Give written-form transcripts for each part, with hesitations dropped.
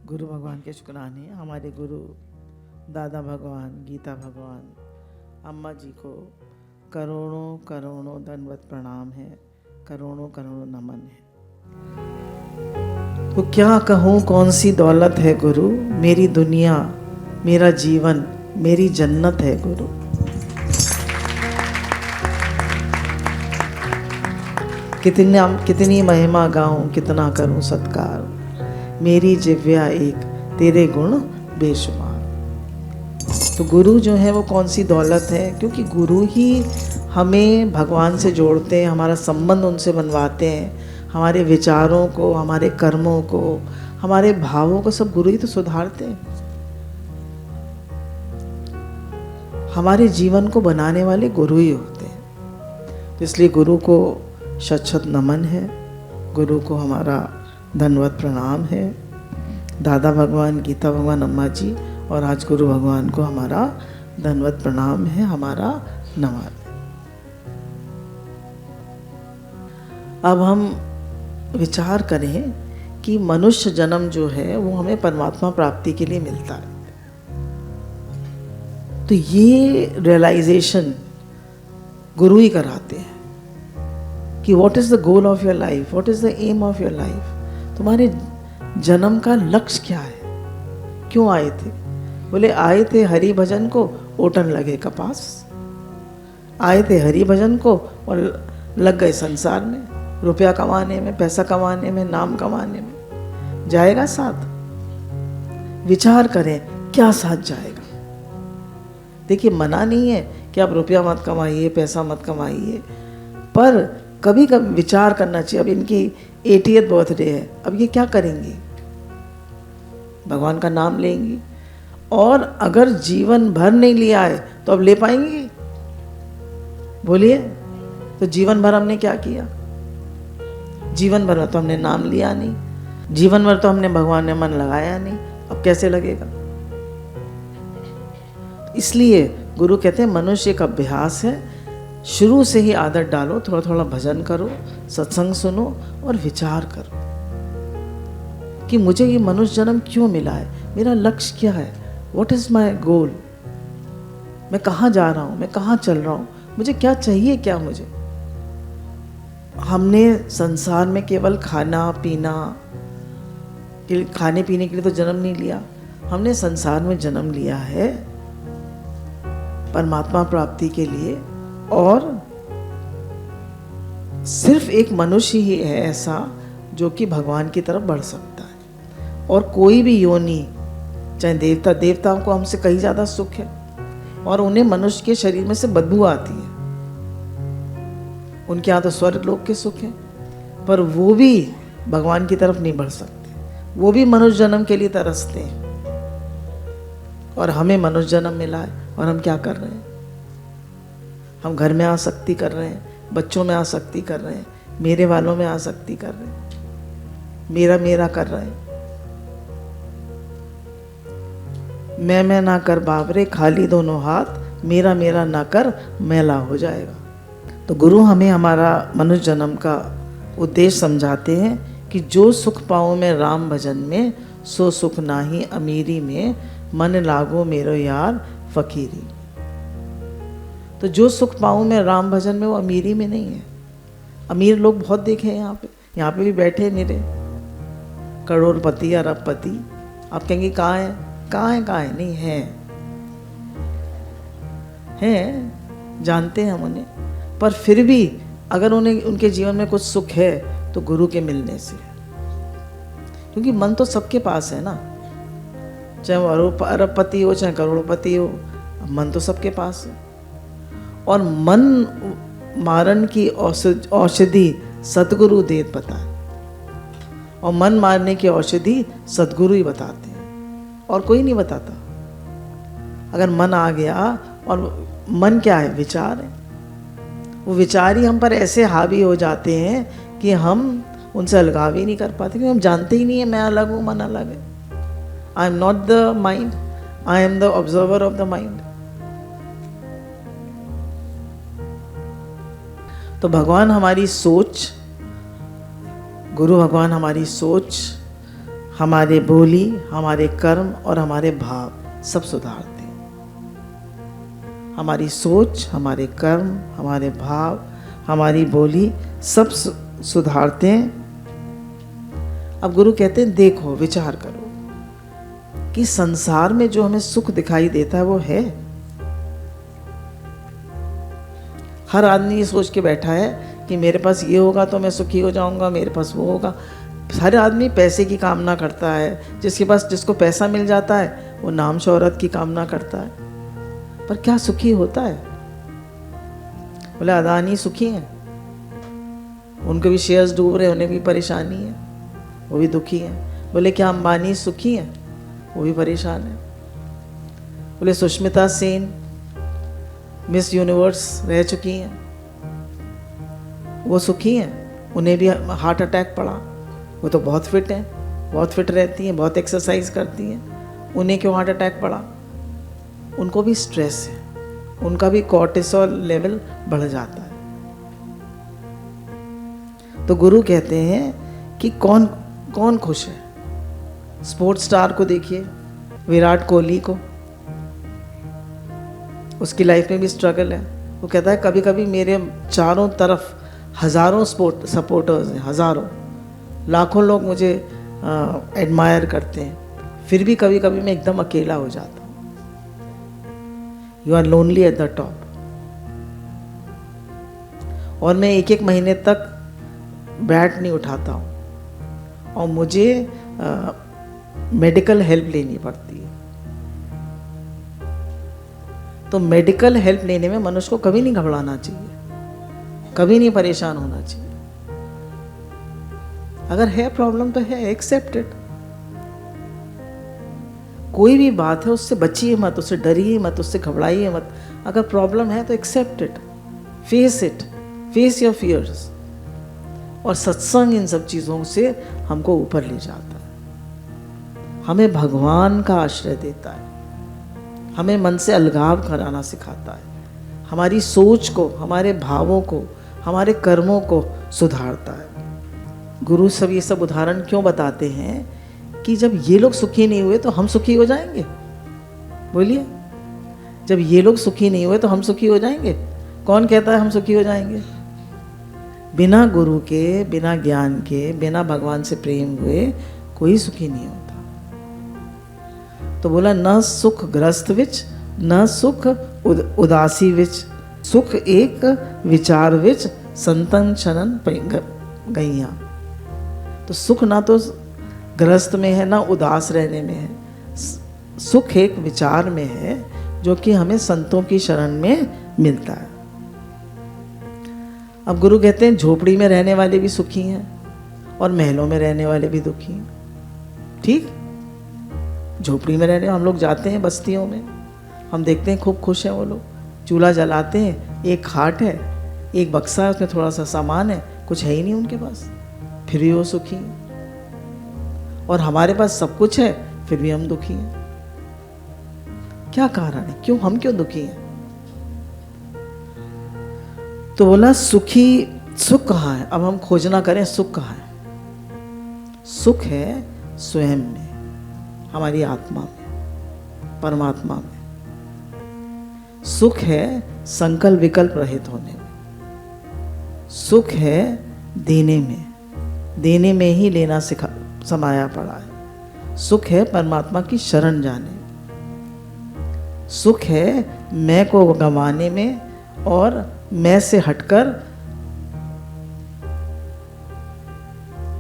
गुरु भगवान के शुक्राने। हमारे गुरु दादा भगवान, गीता भगवान, अम्मा जी को करोड़ों करोड़ों दंडवत प्रणाम है, करोड़ों करोड़ों नमन है। तो क्या कहूँ कौन सी दौलत है गुरु, मेरी दुनिया, मेरा जीवन, मेरी जन्नत है गुरु। कितनी महिमा गाऊं, कितना करूं सत्कार, मेरी जिव्या एक तेरे गुण बेशुमार। तो गुरु जो है वो कौन सी दौलत है, क्योंकि गुरु ही हमें भगवान से जोड़ते हैं, हमारा संबंध उनसे बनवाते हैं, हमारे विचारों को, हमारे कर्मों को, हमारे भावों को सब गुरु ही तो सुधारते हैं। हमारे जीवन को बनाने वाले गुरु ही होते हैं। तो इसलिए गुरु को शत शत नमन है, गुरु को हमारा धन्यवाद प्रणाम है। दादा भगवान, गीता भगवान, अम्मा जी और आज गुरु भगवान को हमारा धन्यवाद प्रणाम है, हमारा नमन। अब हम विचार करें कि मनुष्य जन्म जो है वो हमें परमात्मा प्राप्ति के लिए मिलता है। तो ये रियलाइजेशन गुरु ही कराते हैं कि what is the goal of your life, what is the aim of your life. तुम्हारे जन्म का लक्ष्य क्या है, क्यों आए थे? बोले आए थे हरि भजन को, ओटन लगे कपास। आए थे हरि भजन को और लग गए संसार में, रुपया कमाने में, पैसा कमाने में, नाम कमाने में। जाएगा साथ? विचार करें क्या साथ जाएगा। देखिए, मना नहीं है कि आप रुपया मत कमाइए, पैसा मत कमाइए, पर कभी कभी विचार करना चाहिए। अब इनकी 80th बर्थडे है, अब ये क्या करेंगी? भगवान का नाम लेंगी, और अगर जीवन भर नहीं लिया है तो अब ले पाएंगी? बोलिए। तो जीवन भर हमने क्या किया? जीवन भर तो हमने नाम लिया नहीं, जीवन भर तो हमने भगवान में मन लगाया नहीं, अब कैसे लगेगा? इसलिए गुरु कहते हैं मनुष्य एक अभ्यास है, शुरू से ही आदत डालो, थोड़ा थोड़ा भजन करो, सत्संग सुनो और विचार करो कि मुझे ये मनुष्य जन्म क्यों मिला है, मेरा लक्ष्य क्या है, व्हाट इज़ माय गोल, मैं कहाँ जा रहा हूँ, मैं कहाँ चल रहा हूँ, मुझे क्या चाहिए, क्या मुझे। हमने संसार में केवल खाना पीना, खाने पीने के लिए तो जन्म नहीं लिया, हमने संसार में जन्म लिया है परमात्मा प्राप्ति के लिए। और सिर्फ एक मनुष्य ही है ऐसा जो कि भगवान की तरफ बढ़ सकता है, और कोई भी योनि, चाहे देवता, देवताओं को हमसे कहीं ज़्यादा सुख है और उन्हें मनुष्य के शरीर में से बदबू आती है, उनके यहाँ तो स्वर्ग लोक के सुख हैं, पर वो भी भगवान की तरफ नहीं बढ़ सकते, वो भी मनुष्य जन्म के लिए तरसते हैं। और हमें मनुष्य जन्म मिला है और हम क्या कर रहे हैं? हम घर में आसक्ति कर रहे हैं, बच्चों में आसक्ति कर रहे हैं, मेरे वालों में आसक्ति कर रहे हैं, मेरा मेरा कर रहे हैं। मैं ना कर बाबरे, खाली दोनों हाथ, मेरा मेरा ना कर, मैला हो जाएगा। तो गुरु हमें हमारा मनुष्य जन्म का उद्देश्य समझाते हैं कि जो सुख पाऊँ मैं राम भजन में, सो सुख नाही अमीरी में, मन लागो मेरो यार फकीरी। तो जो सुख पाऊँ मैं राम भजन में, वो अमीरी में नहीं है। अमीर लोग बहुत देखे हैं यहाँ पे भी बैठे निरे करोड़पति, अरबपति। आप कहेंगे कहाँ है, कहाँ है, कहाँ है? नहीं है, जानते हैं हम उन्हें, पर फिर भी अगर उन्हें, उनके जीवन में कुछ सुख है तो गुरु के मिलने से। क्योंकि मन तो सबके पास है ना, चाहे वो अरबपति हो चाहे करोड़पति हो, मन तो सबके पास है। और मन मारन की औषधि सतगुरु देत बताए, और मन मारने की औषधि सतगुरु ही बताते हैं, और कोई नहीं बताता। अगर मन आ गया, और मन क्या है? विचार है। वो विचार ही हम पर ऐसे हावी हो जाते हैं कि हम उनसे अलगाव ही नहीं कर पाते, क्योंकि हम जानते ही नहीं है मैं अलग हूँ, मन अलग है। I am not the mind, I am the observer of the mind. तो भगवान हमारी सोच, गुरु भगवान हमारी सोच, हमारे बोली, हमारे कर्म और हमारे भाव सब सुधारते हैं। हमारी सोच, हमारे कर्म, हमारे भाव, हमारी बोली सब सुधारते हैं। अब गुरु कहते हैं देखो, विचार करो कि संसार में जो हमें सुख दिखाई देता है वो है। हर आदमी ये सोच के बैठा है कि मेरे पास ये होगा तो मैं सुखी हो जाऊंगा, मेरे पास वो होगा। हर आदमी पैसे की कामना करता है। जिसको पैसा मिल जाता है वो नाम शोहरत की कामना करता है, पर क्या सुखी होता है? बोले अदानी सुखी हैं, उनके भी शेयर्स डूब रहे, उन्हें भी परेशानी है, वो भी दुखी हैं। बोले क्या अंबानी सुखी हैं? वो भी परेशान है। बोले सुष्मिता सेन मिस यूनिवर्स रह चुकी हैं, वो सुखी हैं? उन्हें भी हार्ट अटैक पड़ा। वो तो बहुत फिट हैं, बहुत फिट रहती हैं, बहुत एक्सरसाइज करती हैं, उन्हें क्यों हार्ट अटैक पड़ा? उनको भी स्ट्रेस है, उनका भी कॉर्टिसोल लेवल बढ़ जाता है। तो गुरु कहते हैं कि कौन कौन खुश है? स्पोर्ट्स स्टार को देखिए, विराट कोहली को, उसकी लाइफ में भी स्ट्रगल है। वो कहता है कभी कभी मेरे चारों तरफ हज़ारों सपोर्टर्स हैं, हज़ारों लाखों लोग मुझे एडमायर करते हैं, फिर भी कभी कभी मैं एकदम अकेला हो जाता हूँ। You are lonely at the top. और मैं एक महीने तक बैट नहीं उठाता हूँ और मुझे मेडिकल हेल्प लेनी पड़ती है। तो मेडिकल हेल्प लेने में मनुष्य को कभी नहीं घबराना चाहिए, कभी नहीं परेशान होना चाहिए। अगर है प्रॉब्लम तो है, एक्सेप्ट इट। कोई भी बात है उससे बचिए मत, उससे डरिए मत, उससे घबराइए मत। अगर प्रॉब्लम है तो accept it, face it, face your fears. और सत्संग इन सब चीज़ों से हमको ऊपर ले जाता है, हमें भगवान का आश्रय देता है, हमें मन से अलगाव कराना सिखाता है, हमारी सोच को, हमारे भावों को, हमारे कर्मों को सुधारता है। गुरु सब ये सब उदाहरण क्यों बताते हैं कि जब ये लोग सुखी नहीं हुए तो हम सुखी हो जाएंगे? बोलिए, जब ये लोग सुखी नहीं हुए तो हम सुखी हो जाएंगे? कौन कहता है हम सुखी हो जाएंगे? बिना गुरु के, बिना ज्ञान के, बिना भगवान से प्रेम हुए कोई सुखी नहीं होता। तो बोला न सुख ग्रस्त विच, न सुख उदासी विच, सुख एक विचार विच, संतन शरण गैया। तो सुख ना तो ग्रस्त में है, ना उदास रहने में है। सुख एक विचार में है जो कि हमें संतों की शरण में मिलता है। अब गुरु कहते हैं झोपड़ी में रहने वाले भी सुखी हैं और महलों में रहने वाले भी दुखी हैं। ठीक, झोपड़ी में रहने, हम लोग जाते हैं बस्तियों में, हम देखते हैं खूब खुश हैं वो लोग, चूल्हा जलाते हैं, एक खाट है, एक बक्सा है, उसमें थोड़ा सा सामान है, कुछ है ही नहीं उनके पास, फिर भी वो सुखी हैं। और हमारे पास सब कुछ है फिर भी हम दुखी हैं। क्या कारण है? क्यों हम क्यों दुखी हैं? तो बोला सुख कहाँ है? अब हम खोजना करें सुख कहाँ है? सुख है स्वयं में, हमारी आत्मा में, परमात्मा में। सुख है संकल्प विकल्प रहित होने में। सुख है देने में ही लेना समाया पड़ा है। सुख है परमात्मा की शरण जाने में। सुख है मैं को गंवाने में और मैं से हटकर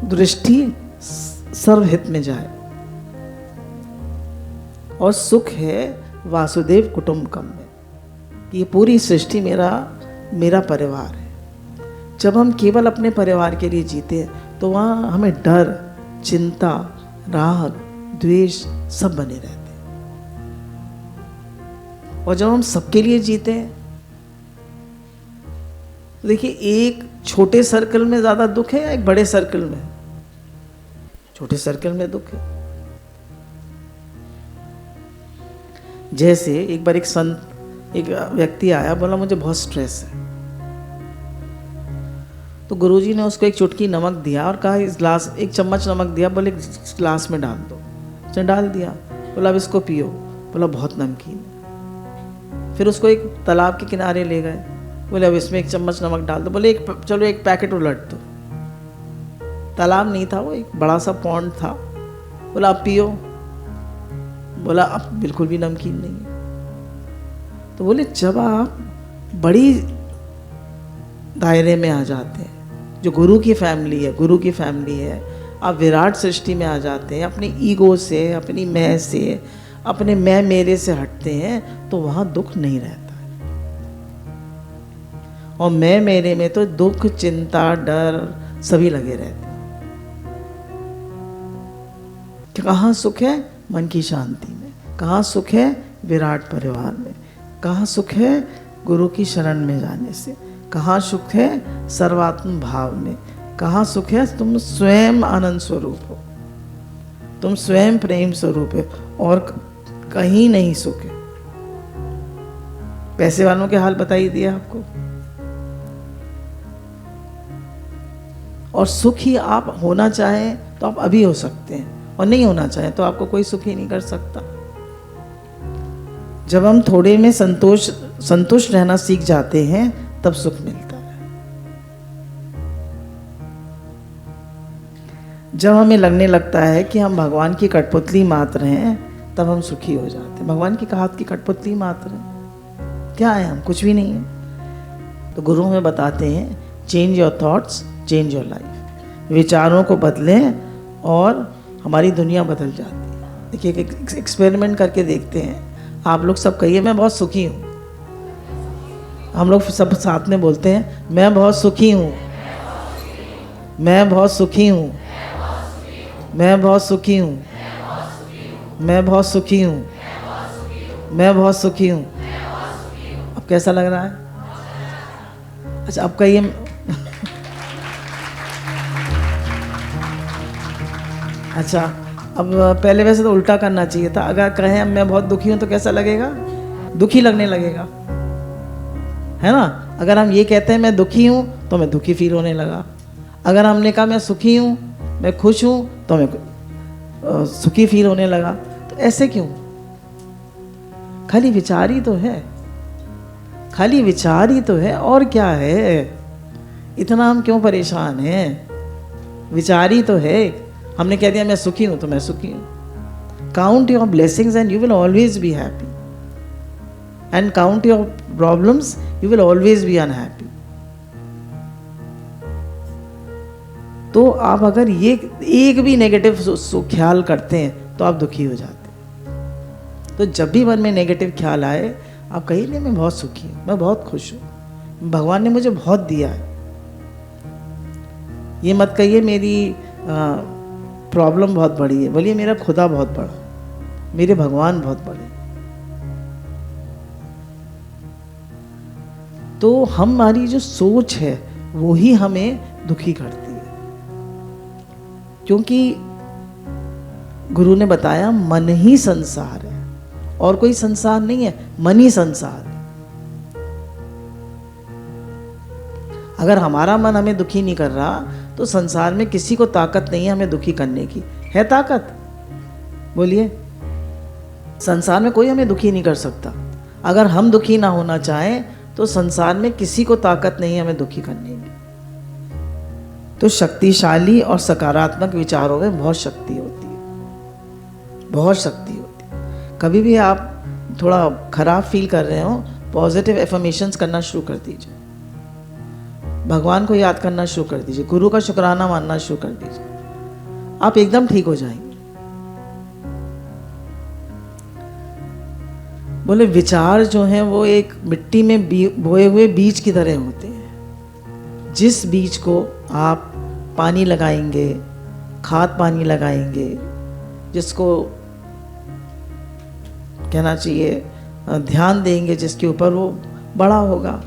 दृष्टि सर्वहित में जाए। और सुख है वासुदेव कुटुंबकम में, ये पूरी सृष्टि मेरा परिवार है। जब हम केवल अपने परिवार के लिए जीते हैं तो वहाँ हमें डर, चिंता, राग, द्वेष सब बने रहते हैं। और जब हम सबके लिए जीते हैं, देखिए एक छोटे सर्कल में ज़्यादा दुख है या एक बड़े सर्कल में? छोटे सर्कल में दुख है। जैसे एक बार एक व्यक्ति आया, बोला मुझे बहुत स्ट्रेस है। तो तो गुरुजी ने उसको एक चुटकी नमक दिया और कहा इस ग्लास, एक चम्मच नमक दिया, बोले इस ग्लास में डाल दो। उसने डाल दिया, बोला अब इसको पियो। बोला बहुत नमकीन। फिर उसको एक तालाब के किनारे ले गए, बोले अब इसमें एक चम्मच नमक डाल दो। बोले चलो एक पैकेट उलट दो। तालाब नहीं था, वो एक बड़ा सा पॉन्ड था। बोला अब पियो। बोला अब बिल्कुल भी नमकीन नहीं है। तो बोले जब आप बड़ी दायरे में आ जाते हैं, जो गुरु की फैमिली है, आप विराट सृष्टि में आ जाते हैं, अपने ईगो से, अपनी मैं से, अपने मैं मेरे से हटते हैं, तो वहाँ दुख नहीं रहता है। और मैं मेरे में तो दुख, चिंता, डर सभी लगे रहते हैं। कहाँ सुख है? मन की शांति में। कहाँ सुख है? विराट परिवार में। कहाँ सुख है? गुरु की शरण में जाने से। कहाँ सुख है? सर्वात्म भाव में। कहाँ सुख है? तुम स्वयं आनंद स्वरूप हो, तुम स्वयं प्रेम स्वरूप हो, और कहीं नहीं सुख है। पैसे वालों के हाल बताई दिया आपको। और सुख ही आप होना चाहें तो आप अभी हो सकते हैं, और नहीं होना चाहें तो आपको कोई सुख ही नहीं कर सकता। जब हम थोड़े में संतुष्ट रहना सीख जाते हैं तब सुख मिलता है। जब हमें लगने लगता है कि हम भगवान की कठपुतली मात्र हैं, तब हम सुखी हो जाते हैं। भगवान की हाथ की कठपुतली मात्र हैं, क्या है हम? कुछ भी नहीं है। तो गुरु हमें बताते हैं change your thoughts, change your life. विचारों को बदलें और हमारी दुनिया बदल जाती है। देखिए एक एक्सपेरिमेंट करके देखते हैं। आप लोग सब कहिए मैं बहुत सुखी हूँ। हम लोग सब साथ में बोलते हैं मैं बहुत सुखी हूँ, मैं बहुत सुखी हूँ, मैं बहुत सुखी हूँ, मैं बहुत सुखी हूँ, मैं बहुत सुखी हूँ। अब कैसा लग रहा है? अच्छा अब कहिए अच्छा अब पहले वैसे तो उल्टा करना चाहिए था। अगर कहें मैं बहुत दुखी हूँ तो कैसा लगेगा? दुखी लगने लगेगा, है ना। अगर हम ये कहते हैं मैं दुखी हूँ तो मैं दुखी फील होने लगा। अगर हमने कहा मैं सुखी हूँ, मैं खुश हूँ, तो मैं सुखी फील होने लगा। तो ऐसे क्यों? खाली विचार ही तो है, खाली विचार ही तो है, और क्या है? इतना हम क्यों परेशान हैं? विचार ही तो है। हमने कह दिया मैं सुखी हूं तो मैं सुखी हूं। Count your blessings and you will always be happy, and count your problems you will always be unhappy. तो आप अगर ये एक भी नेगेटिव ख्याल करते हैं तो आप दुखी हो जाते हैं। तो जब भी मन में नेगेटिव ख्याल आए, आप कहिए नहीं मैं बहुत सुखी हूँ, मैं बहुत खुश हूँ, भगवान ने मुझे बहुत दिया है। ये मत कहिए मेरी प्रॉब्लम बहुत बड़ी है, बोलिए मेरा खुदा बहुत बड़ा, मेरे भगवान बहुत बड़े। तो हमारी जो सोच है वो ही हमें दुखी करती है, क्योंकि गुरु ने बताया मन ही संसार है, और कोई संसार नहीं है, मन ही संसार है। अगर हमारा मन हमें दुखी नहीं कर रहा तो संसार में किसी को ताकत नहीं है हमें दुखी करने की। है ताकत? बोलिए। संसार में कोई हमें दुखी नहीं कर सकता। अगर हम दुखी ना होना चाहें तो संसार में किसी को ताकत नहीं है हमें दुखी करने की। तो शक्तिशाली और सकारात्मक विचारों में बहुत शक्ति होती है, बहुत शक्ति होती है। कभी भी आप थोड़ा खराब फील कर रहे हो, पॉजिटिव एफर्मेशंस करना शुरू कर दीजिए, भगवान को याद करना शुरू कर दीजिए, गुरु का शुक्राना मानना शुरू कर दीजिए, आप एकदम ठीक हो जाएंगे। बोले विचार जो हैं वो एक मिट्टी में बोए हुए बीज की तरह होते हैं। जिस बीज को आप पानी लगाएंगे, खाद पानी लगाएंगे, जिसको कहना चाहिए ध्यान देंगे, जिसके ऊपर वो बड़ा होगा,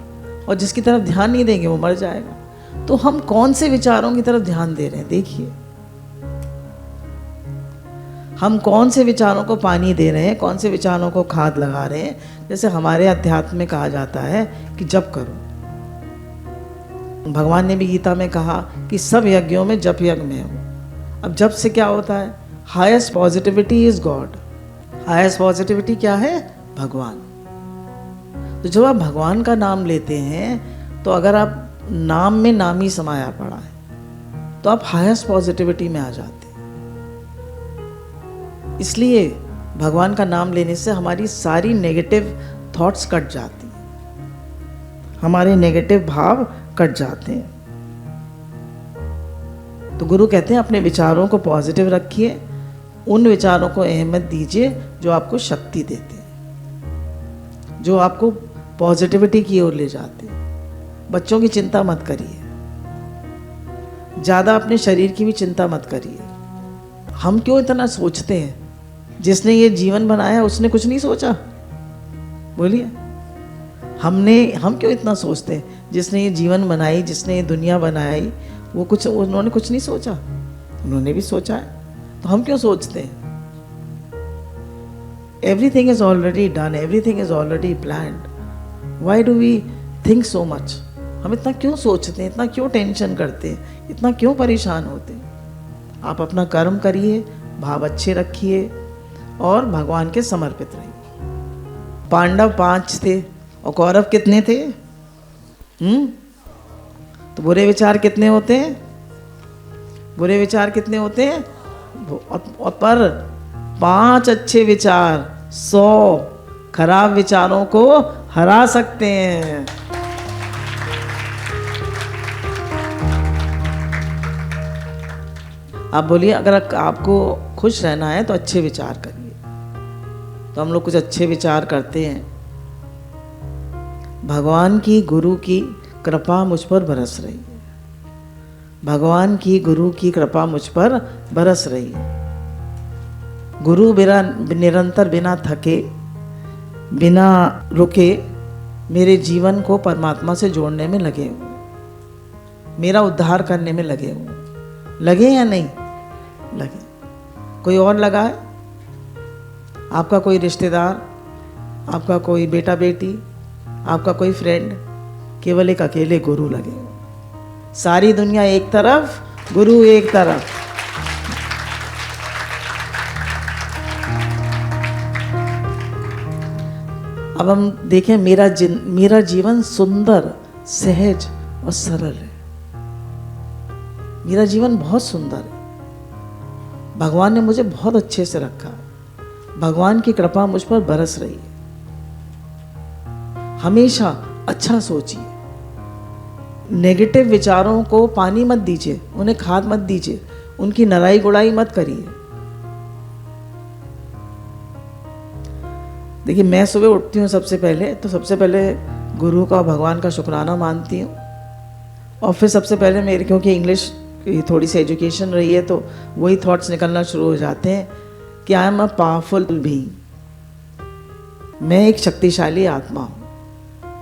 और जिसकी तरफ ध्यान नहीं देंगे वो मर जाएगा। तो हम कौन से विचारों की तरफ ध्यान दे रहे हैं? देखिए हम कौन से विचारों को पानी दे रहे हैं, कौन से विचारों को खाद लगा रहे हैं। जैसे हमारे अध्यात्म में कहा जाता है कि जप करो, भगवान ने भी गीता में कहा कि सब यज्ञों में जप यज्ञ में हो। अब जप से क्या होता है? Highest positivity is God. Highest positivity क्या है? भगवान। तो जब आप भगवान का नाम लेते हैं तो अगर आप नाम में नाम ही समाया पड़ा है तो आप हाईएस्ट पॉजिटिविटी में आ जाते हैं। इसलिए भगवान का नाम लेने से हमारी सारी नेगेटिव थॉट्स कट जाती हैं, हमारे नेगेटिव भाव कट जाते हैं। तो गुरु कहते हैं अपने विचारों को पॉजिटिव रखिए, उन विचारों को अहमियत दीजिए जो आपको शक्ति देते हैं, जो आपको पॉजिटिविटी की ओर ले जाते हैं। बच्चों की चिंता मत करिए, ज़्यादा अपने शरीर की भी चिंता मत करिए। हम क्यों इतना सोचते हैं? जिसने ये जीवन बनाया उसने कुछ नहीं सोचा? बोलिए, हम क्यों इतना सोचते हैं? जिसने ये जीवन बनाई, जिसने ये दुनिया बनाई, उन्होंने कुछ नहीं सोचा? उन्होंने भी सोचा है। तो हम क्यों सोचते हैं? Everything is already done, everything is already planned. Why do we think so much? हम इतना क्यों सोचते हैं, इतना क्यों टेंशन करते हैं, इतना क्यों परेशान होते हैं? आप अपना कर्म करिए, भाव अच्छे रखिए और भगवान के समर्पित रहिए। पांडव 5 थे और कौरव कितने थे? तो बुरे विचार कितने होते हैं? बुरे विचार कितने होते हैं? पर 5 अच्छे विचार 100 खराब विचारों को हरा सकते हैं। आप बोलिए, अगर आपको खुश रहना है तो अच्छे विचार करिए। तो हम लोग कुछ अच्छे विचार करते हैं। भगवान की, गुरु की कृपा मुझ पर बरस रही है। भगवान की, गुरु की कृपा मुझ पर बरस रही है। गुरु निरंतर बिना थके, बिना रुके मेरे जीवन को परमात्मा से जोड़ने में लगे हुए, मेरा उद्धार करने में लगे हुए। लगे या नहीं लगे? कोई और लगा है? आपका कोई रिश्तेदार, आपका कोई बेटा बेटी, आपका कोई फ्रेंड? केवल एक अकेले गुरु लगे हुए। सारी दुनिया एक तरफ, गुरु एक तरफ। अब हम देखें, मेरा जीवन सुंदर, सहज और सरल है। मेरा जीवन बहुत सुंदर है। भगवान ने मुझे बहुत अच्छे से रखा है। भगवान की कृपा मुझ पर बरस रही है। हमेशा अच्छा सोचिए, नेगेटिव विचारों को पानी मत दीजिए, उन्हें खाद मत दीजिए, उनकी नराई गुड़ाई मत करिए। देखिए, मैं सुबह उठती हूँ सबसे पहले गुरु का, भगवान का शुक्राना मानती हूँ। और फिर सबसे पहले मेरे, क्योंकि इंग्लिश की थोड़ी सी एजुकेशन रही है, तो वही थॉट्स निकलना शुरू हो जाते हैं कि I am a powerful being. मैं एक शक्तिशाली आत्मा हूँ,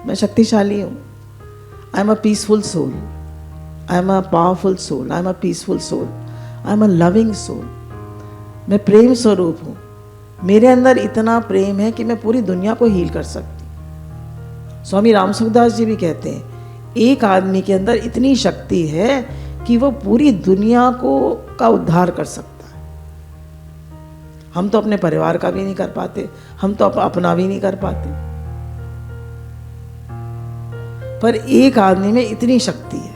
मैं शक्तिशाली हूँ। I am a peaceful soul, I am a powerful soul, I am a peaceful soul, I am a loving soul. मैं प्रेम स्वरूप हूँ। मेरे अंदर इतना प्रेम है कि मैं पूरी दुनिया को हील कर सकती हूँ। स्वामी राम सुखदास जी भी कहते हैं, एक आदमी के अंदर इतनी शक्ति है कि वो पूरी दुनिया का उद्धार कर सकता है। हम तो अपने परिवार का भी नहीं कर पाते, हम तो अपना भी नहीं कर पाते, पर एक आदमी में इतनी शक्ति है।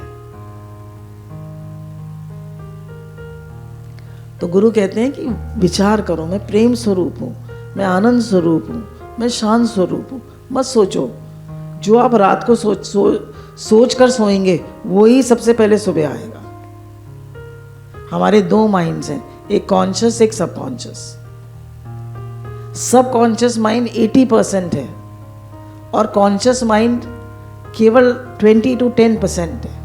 तो गुरु कहते हैं कि विचार करो, मैं प्रेम स्वरूप हूँ, मैं आनंद स्वरूप हूँ, मैं शांत स्वरूप हूँ। मत सोचो, जो आप रात को सोच कर सोएंगे वही सबसे पहले सुबह आएगा। हमारे 2 माइंड्स हैं, एक कॉन्शियस, एक सबकॉन्शियस। सबकॉन्शियस माइंड 80% है और कॉन्शियस माइंड केवल 20 to 10% है।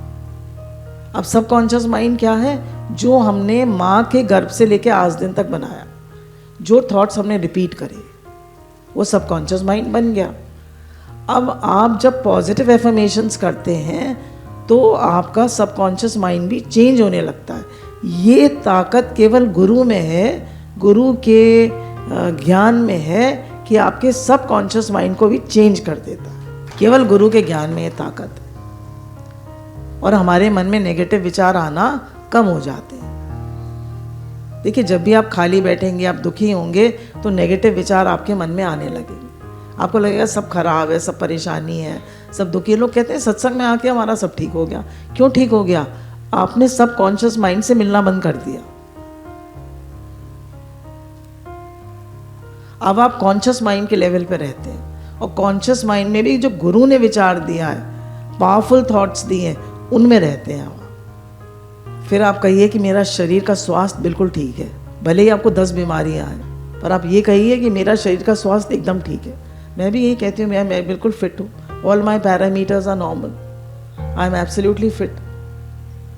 अब सबकॉन्शियस माइंड क्या है? जो हमने माँ के गर्भ से लेकर आज दिन तक बनाया, जो थॉट्स हमने रिपीट करे, वो सबकॉन्शियस माइंड बन गया। अब आप जब पॉजिटिव एफर्मेशंस करते हैं तो आपका सबकॉन्शियस माइंड भी चेंज होने लगता है। ये ताकत केवल गुरु में है, गुरु के ज्ञान में है कि आपके सबकॉन्शियस माइंड को भी चेंज कर देता है। केवल गुरु के ज्ञान में ये ताकत है। और हमारे मन में नेगेटिव विचार आना कम हो जाते हैं। देखिए, जब भी आप खाली बैठेंगे, आप दुखी होंगे, तो नेगेटिव विचार आपके मन में आने लगेंगे। आपको लगेगा सब खराब है, सब परेशानी है, सब दुखी। लोग कहते हैं सत्संग में आके हमारा सब ठीक हो गया। क्यों ठीक हो गया? आपने सब कॉन्शियस माइंड से मिलना बंद कर दिया। अब आप कॉन्शियस माइंड के लेवल पे रहते हैं, और कॉन्शियस माइंड में भी जो गुरु ने विचार दिया है, पावरफुल थॉट्स दिए हैं, उनमें रहते हैं आप। फिर आप कहिए कि मेरा शरीर का स्वास्थ्य बिल्कुल ठीक है, भले ही आपको 10 बीमारियां हैं, पर आप ये कहिए कि मेरा शरीर का स्वास्थ्य एकदम ठीक है। मैं भी यही कहती हूँ, मैं बिल्कुल फिट हूँ, all my parameters are normal, I am absolutely fit.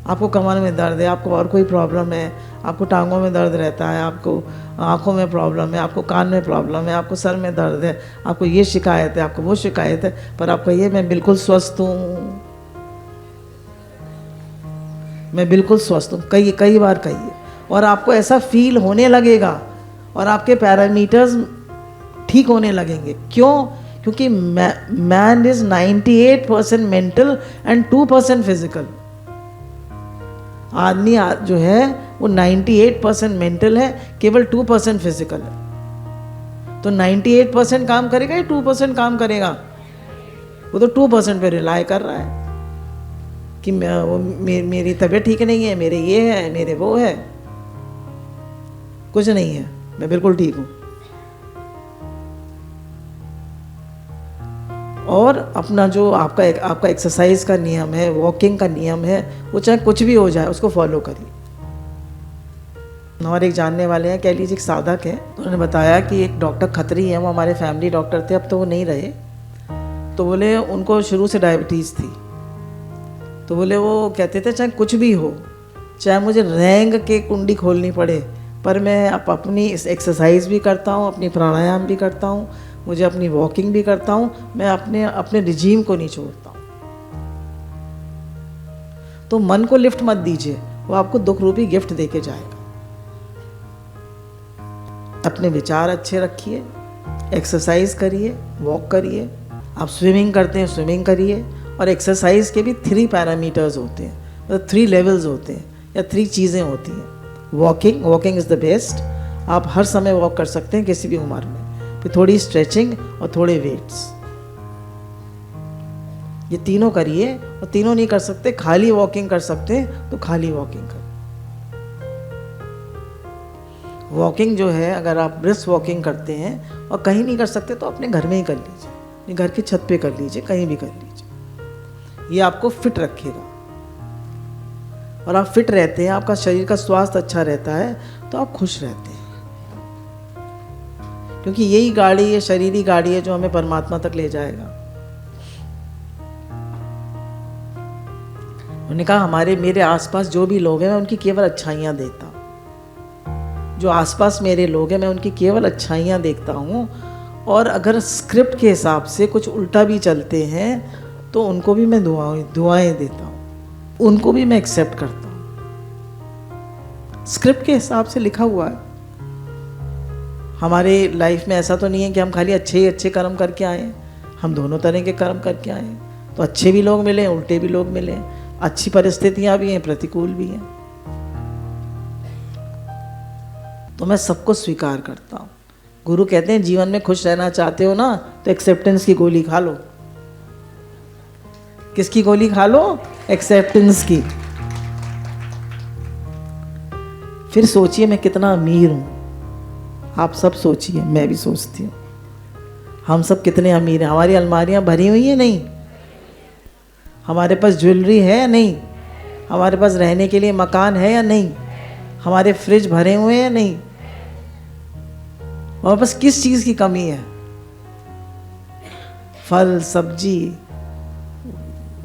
आपको कमर में दर्द है, आपको और कोई प्रॉब्लम है, आपको टांगों में दर्द रहता है, आपको आँखों में प्रॉब्लम है, आपको कान में प्रॉब्लम है, आपको सर में दर्द है, आपको ये शिकायत है, आपको वो शिकायत है, पर आप कहिए मैं बिल्कुल स्वस्थ हूँ, मैं बिल्कुल स्वस्थ हूँ। कई बार कहिए, और आपको ऐसा फील होने लगेगा, और आपके पैरामीटर्स ठीक होने लगेंगे। क्यों? क्योंकि man is 98% mental and 2% physical. आदमी जो है वो 98% मेंटल है, केवल 2% फिजिकल है। तो 98% काम करेगा या 2% काम करेगा? वो तो 2% पे रिलाय कर रहा है कि मेरी तबीयत ठीक नहीं है, मेरे ये है, मेरे वो है। कुछ नहीं है, मैं बिल्कुल ठीक हूँ। और अपना जो आपका एक्सरसाइज का नियम है, वॉकिंग का नियम है, वो चाहे कुछ भी हो जाए उसको फॉलो करिए। हमारे एक जानने वाले हैं, कह लीजिए एक साधक है, तो उन्होंने बताया कि एक डॉक्टर खत्री है, वो हमारे फैमिली डॉक्टर थे, अब तो वो नहीं रहे। तो बोले उनको शुरू से डायबिटीज़ थी। तो बोले वो कहते थे चाहे कुछ भी हो, चाहे मुझे रैंग के कुंडी खोलनी पड़े, पर मैं अपनी एक्सरसाइज भी करता हूँ, अपनी प्राणायाम भी करता हूँ, मुझे अपनी वॉकिंग भी करता हूँ, मैं अपने रिजीम को नहीं छोड़ता हूँ। तो मन को लिफ्ट मत दीजिए, वो आपको दुख रूपी गिफ्ट देके जाएगा। अपने विचार अच्छे रखिए, एक्सरसाइज करिए, वॉक करिए। आप स्विमिंग करते हैं, स्विमिंग करिए। और एक्सरसाइज के भी 3 पैरामीटर्स होते हैं, मतलब 3 लेवल्स होते हैं, या 3 चीज़ें होती हैं। Walking is the best. आप हर समय वॉक कर सकते हैं, किसी भी उम्र में। फिर थोड़ी स्ट्रेचिंग और थोड़े वेट्स, ये तीनों करिए। और तीनों नहीं कर सकते, खाली वॉकिंग कर सकते हैं, तो खाली वॉकिंग करिए। वॉकिंग जो है, अगर आप ब्रिस्क वॉकिंग करते हैं और कहीं नहीं कर सकते, तो अपने घर में ही कर लीजिए, अपने घर की छत पे कर लीजिए, कहीं भी कर लीजिए। ये आपको फिट रखेगा, और आप फिट रहते हैं, आपका शरीर का स्वास्थ्य अच्छा रहता है, तो आप खुश रहते हैं। क्योंकि यही गाड़ी, ये शरीरी गाड़ी है जो हमें परमात्मा तक ले जाएगा। उन्होंने कहा मेरे आसपास जो भी लोग हैं, मैं उनकी केवल अच्छाइयाँ देखता हूँ। जो आसपास मेरे लोग हैं, मैं उनकी केवल अच्छाइयाँ देखता हूँ। और अगर स्क्रिप्ट के हिसाब से कुछ उल्टा भी चलते हैं, तो उनको भी मैं दुआएं देता हूँ, उनको भी मैं एक्सेप्ट करता हूँ। स्क्रिप्ट के हिसाब से लिखा हुआ है। हमारे लाइफ में ऐसा तो नहीं है कि हम खाली अच्छे ही अच्छे कर्म करके आए, हम दोनों तरह के कर्म करके आए। तो अच्छे भी लोग मिले, उल्टे भी लोग मिले, अच्छी परिस्थितियां भी हैं, प्रतिकूल भी हैं। तो मैं सबको स्वीकार करता हूँ। गुरु कहते हैं जीवन में खुश रहना चाहते हो ना, तो एक्सेप्टेंस की गोली खा लो। किसकी गोली खा लो? एक्सेप्टेंस की। फिर सोचिए मैं कितना अमीर हूँ। आप सब सोचिए, मैं भी सोचती हूँ, हम सब कितने अमीर हैं। हमारी अलमारियाँ भरी हुई हैं नहीं? हमारे पास ज्वेलरी है या नहीं? हमारे पास रहने के लिए मकान है या नहीं? हमारे फ्रिज भरे हुए हैं या नहीं? हमारे पास किस चीज़ की कमी है? फल, सब्जी,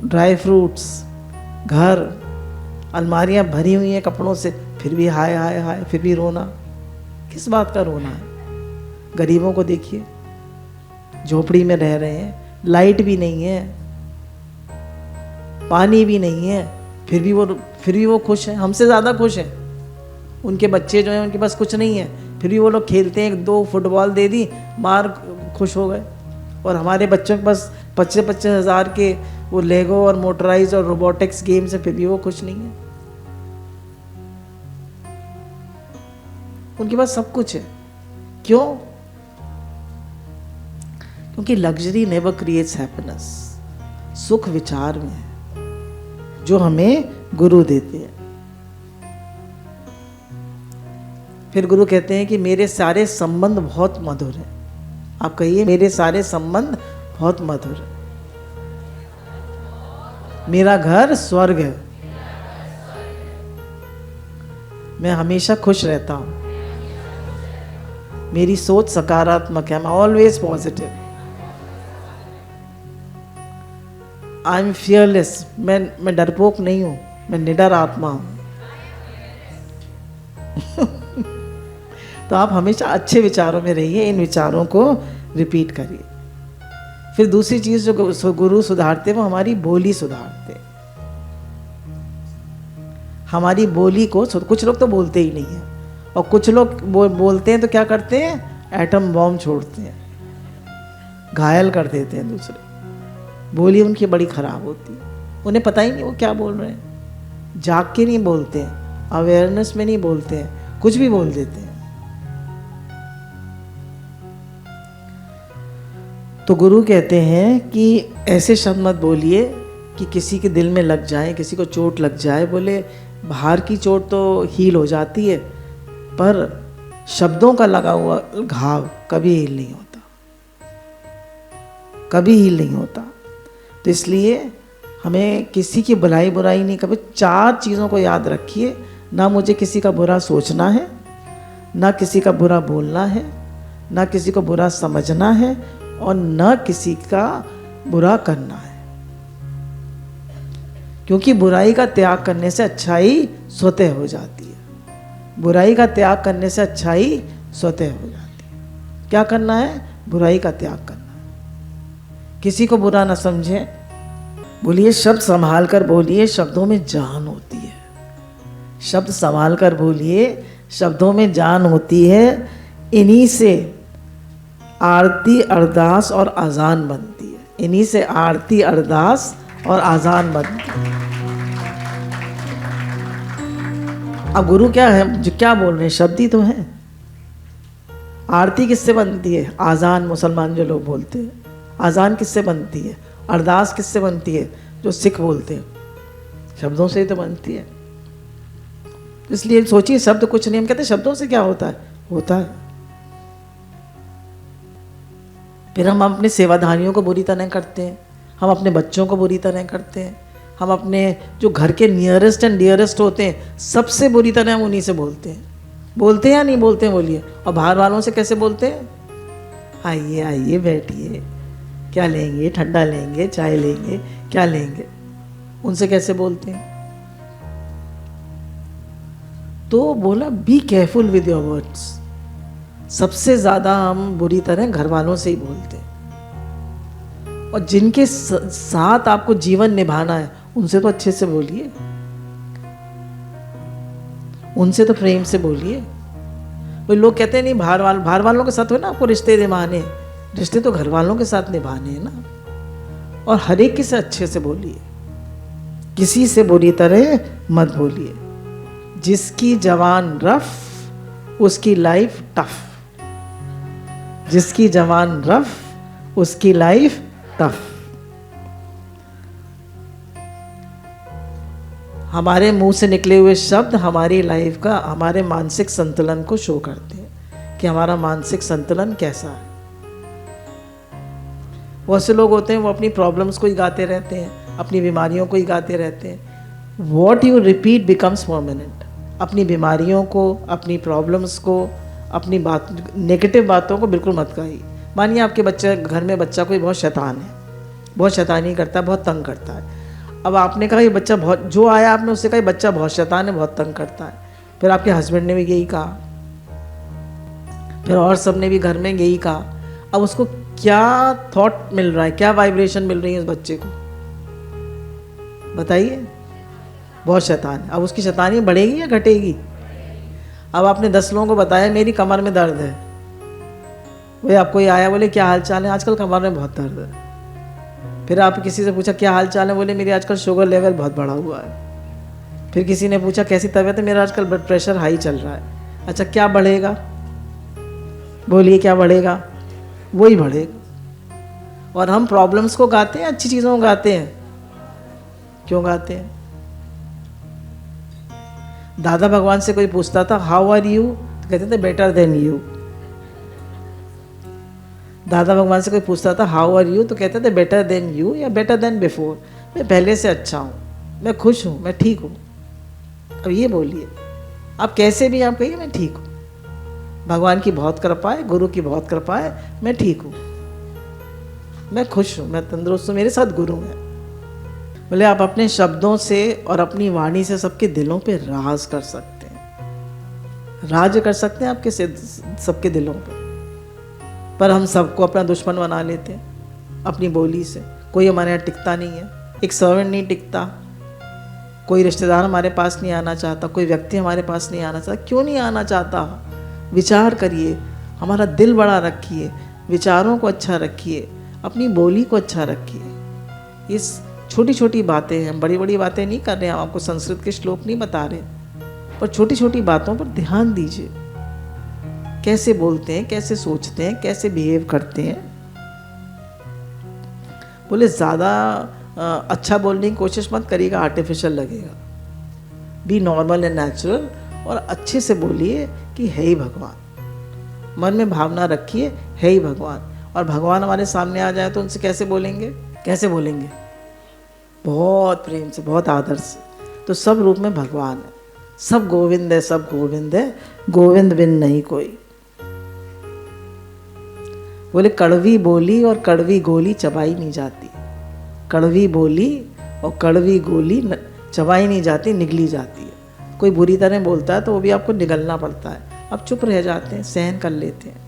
ड्राई फ्रूट्स, घर, अलमारियाँ भरी हुई हैं कपड़ों से, फिर भी हाय हाय हाय, फिर भी रोना। किस बात का रोना है? गरीबों को देखिए, झोपड़ी में रह रहे हैं, लाइट भी नहीं है, पानी भी नहीं है, फिर भी वो खुश हैं, हमसे ज़्यादा खुश हैं। उनके बच्चे जो हैं, उनके पास कुछ नहीं है, फिर भी वो लोग खेलते हैं, 2 फुटबॉल दे दी, मार खुश हो गए। और हमारे बच्चों के पास 25-25 हज़ार के वो लेगो और मोटराइज और रोबोटिक्स गेम से फिर भी वो खुश नहीं है। उनके पास सब कुछ है। क्यों? क्योंकि लग्जरी नेवर क्रिएट्स हैप्पीनेस। सुख विचार में है जो हमें गुरु देते हैं। फिर गुरु कहते हैं कि मेरे सारे संबंध बहुत मधुर हैं। आप कहिए, मेरे सारे संबंध बहुत मधुर है। मेरा घर स्वर्ग है। मैं हमेशा खुश रहता हूं। मेरी सोच सकारात्मक है। मैं always positive. I am fearless. मैं डरपोक नहीं हूं, मैं निडर आत्मा हूं। तो आप हमेशा अच्छे विचारों में रहिए, इन विचारों को रिपीट करिए। फिर दूसरी चीज जो गुरु सुधारते वो हमारी बोली सुधारते। हमारी बोली को, कुछ लोग तो बोलते ही नहीं है, और कुछ लोग बोलते हैं तो क्या करते हैं, एटम बॉम्ब छोड़ते हैं, घायल कर देते हैं दूसरे। बोली उनकी बड़ी खराब होती है, उन्हें पता ही नहीं वो क्या बोल रहे हैं। जाग के नहीं बोलते हैं, अवेयरनेस में नहीं बोलते हैं, कुछ भी बोल देते हैं। तो गुरु कहते हैं कि ऐसे शब्द मत बोलिए कि किसी के दिल में लग जाए, किसी को चोट लग जाए। बोले बाहर की चोट तो हील हो जाती है, पर शब्दों का लगा हुआ घाव कभी हील नहीं होता, कभी हील नहीं होता। तो इसलिए हमें किसी की बुराई नहीं, कभी 4 चीज़ों को याद रखिए। ना मुझे किसी का बुरा सोचना है, ना किसी का बुरा बोलना है, ना किसी को बुरा समझना है, और न किसी का बुरा करना है। क्योंकि बुराई का त्याग करने से अच्छाई स्वतः हो जाती है। बुराई का त्याग करने से अच्छाई स्वतः हो जाती है। क्या करना है? बुराई का त्याग करना है। किसी को बुरा ना समझे। बोलिए, शब्द संभाल कर बोलिए, शब्दों में जान होती है। शब्द संभाल कर बोलिए, शब्दों में जान होती है। इन्हीं से आरती, अरदास और अजान बनती है। इन्हीं से आरती, अरदास और अजान बनती है। अब गुरु क्या है, जो क्या बोल रहे हैं, शब्द ही तो हैं। आरती किससे बनती है? अजान, मुसलमान जो लोग बोलते हैं। अजान किससे बनती है? अरदास किससे बनती है? जो सिख बोलते हैं। शब्दों से ही तो बनती है। इसलिए सोचिए, शब्द कुछ नहीं। हम कहते हैं शब्दों से क्या होता है? होता है। फिर हम अपने सेवाधारियों को बुरी तरह करते हैं, हम अपने बच्चों को बुरी तरह करते हैं, हम अपने जो घर के नियरेस्ट एंड डियरेस्ट होते हैं सबसे बुरी तरह हम उन्हीं से बोलते हैं। बोलते हैं या नहीं बोलते हैं? बोलिए। और बाहर वालों से कैसे बोलते हैं? आइए आइए बैठिए, क्या लेंगे? ठंडा लेंगे, चाय लेंगे, क्या लेंगे? उनसे कैसे बोलते हैं? तो बोला, be careful with your words. सबसे ज़्यादा हम बुरी तरह घर वालों से ही बोलते हैं। और जिनके साथ आपको जीवन निभाना है उनसे तो अच्छे से बोलिए, उनसे तो प्रेम से बोलिए। वो लोग कहते हैं नहीं, बाहर वालों के साथ हो ना आपको रिश्ते निभाने, रिश्ते तो घर वालों के साथ निभाने हैं ना। और हर एक से अच्छे से बोलिए, किसी से बुरी तरह मत बोलिए। जिसकी जवान रफ उसकी लाइफ टफ। जिसकी जवान रफ उसकी लाइफ टफ। हमारे मुंह से निकले हुए शब्द हमारी लाइफ का, हमारे मानसिक संतुलन को शो करते हैं कि हमारा मानसिक संतुलन कैसा है। बहुत से लोग होते हैं वो अपनी प्रॉब्लम्स को ही गाते रहते हैं, अपनी बीमारियों को ही गाते रहते हैं। What you repeat becomes permanent. अपनी बीमारियों को, अपनी प्रॉब्लम्स को, अपनी नेगेटिव बातों को बिल्कुल मत गाइए। मानिए आपके बच्चे, घर में बच्चा कोई बहुत शैतान है, बहुत शैतानी करता है, बहुत तंग करता है। अब आपने कहा ये बच्चा बहुत, जो आया आपने उससे कहा बच्चा बहुत शैतान है, बहुत तंग करता है। फिर आपके हस्बैंड ने भी यही कहा, फिर और सब ने भी घर में यही कहा। अब उसको क्या थॉट मिल रहा है, क्या वाइब्रेशन मिल रही है उस बच्चे को? बताइए। बहुत शैतान है। अब उसकी शैतानी बढ़ेगी या घटेगी? अब आपने 10 लोगों को बताया मेरी कमर में दर्द है, वही आपको ये आया, बोले क्या हाल चाल है? आजकल कमर में बहुत दर्द है। फिर आप किसी से पूछा क्या हाल चाल है, बोले मेरी आजकल शुगर लेवल बहुत बढ़ा हुआ है। फिर किसी ने पूछा कैसी तबीयत है, मेरा आजकल ब्लड प्रेशर हाई चल रहा है। अच्छा क्या बढ़ेगा, बोलिए क्या बढ़ेगा, वही बढ़ेगा। और हम प्रॉब्लम्स को गाते हैं, अच्छी चीज़ों को गाते हैं, क्यों गाते हैं? दादा भगवान से कोई पूछता था हाउ आर यू, तो कहते थे बेटर देन यू। दादा भगवान से कोई पूछता था हाउ आर यू, तो कहते थे बेटर देन यू या बेटर देन बिफोर, मैं पहले से अच्छा हूँ, मैं खुश हूँ, मैं ठीक हूँ। अब ये बोलिए, आप कैसे भी आप कहिए मैं ठीक हूँ, भगवान की बहुत कृपा है, गुरु की बहुत कृपा है, मैं ठीक हूँ, मैं खुश हूँ, मैं तंदुरुस्त हूँ, मेरे साथ गुरु है। बोले आप अपने शब्दों से और अपनी वाणी से सबके दिलों पे राज कर सकते हैं, राज कर सकते हैं आपके सबके दिलों पर हम सबको अपना दुश्मन बना लेते हैं अपनी बोली से। कोई हमारे यहाँ टिकता नहीं है, एक सर्वेंट नहीं टिकता, कोई रिश्तेदार हमारे पास नहीं आना चाहता, कोई व्यक्ति हमारे पास नहीं आना चाहता। क्यों नहीं आना चाहता? विचार करिए, हमारा दिल बड़ा रखिए, विचारों को अच्छा रखिए, अपनी बोली को अच्छा रखिए। इस छोटी छोटी बातें हैं, बड़ी बड़ी बातें नहीं कर रहे हैं, हम आपको संस्कृत के श्लोक नहीं बता रहे, पर छोटी छोटी बातों पर ध्यान दीजिए। कैसे बोलते हैं, कैसे सोचते हैं, कैसे बिहेव करते हैं। बोले ज़्यादा अच्छा बोलने की कोशिश मत करिएगा, आर्टिफिशियल लगेगा। बी नॉर्मल एंड नेचुरल और अच्छे से बोलिए कि है ही भगवान। मन में भावना रखिए है ही भगवान। और भगवान हमारे सामने आ जाए तो उनसे कैसे बोलेंगे? कैसे बोलेंगे? बहुत प्रेम से, बहुत आदर से। तो सब रूप में भगवान है, सब गोविंद है, सब गोविंद है, गोविंद बिन नहीं कोई। बोले कड़वी बोली और कड़वी गोली चबाई नहीं जाती, कड़वी बोली और कड़वी गोली चबाई नहीं जाती, निगली जाती है। कोई बुरी तरह बोलता है तो वो भी आपको निगलना पड़ता है, आप चुप रह जाते हैं, सहन कर लेते हैं।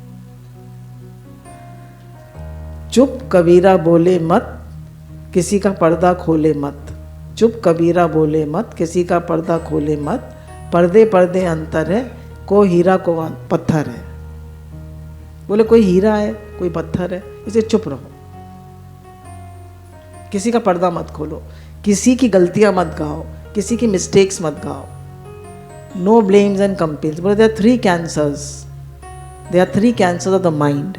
चुप कबीरा बोले मत, किसी का पर्दा खोले मत। चुप कबीरा बोले मत, किसी का पर्दा खोले मत। पर्दे पर्दे अंतर है, को हीरा को पत्थर है। बोले कोई हीरा है, कोई पत्थर है, इसे चुप रहो, किसी का पर्दा मत खोलो, किसी की गलतियां मत गाओ, किसी की मिस्टेक्स मत गाओ। No blames and compels. बोले there are 3 cancers, there are 3 cancers of the mind.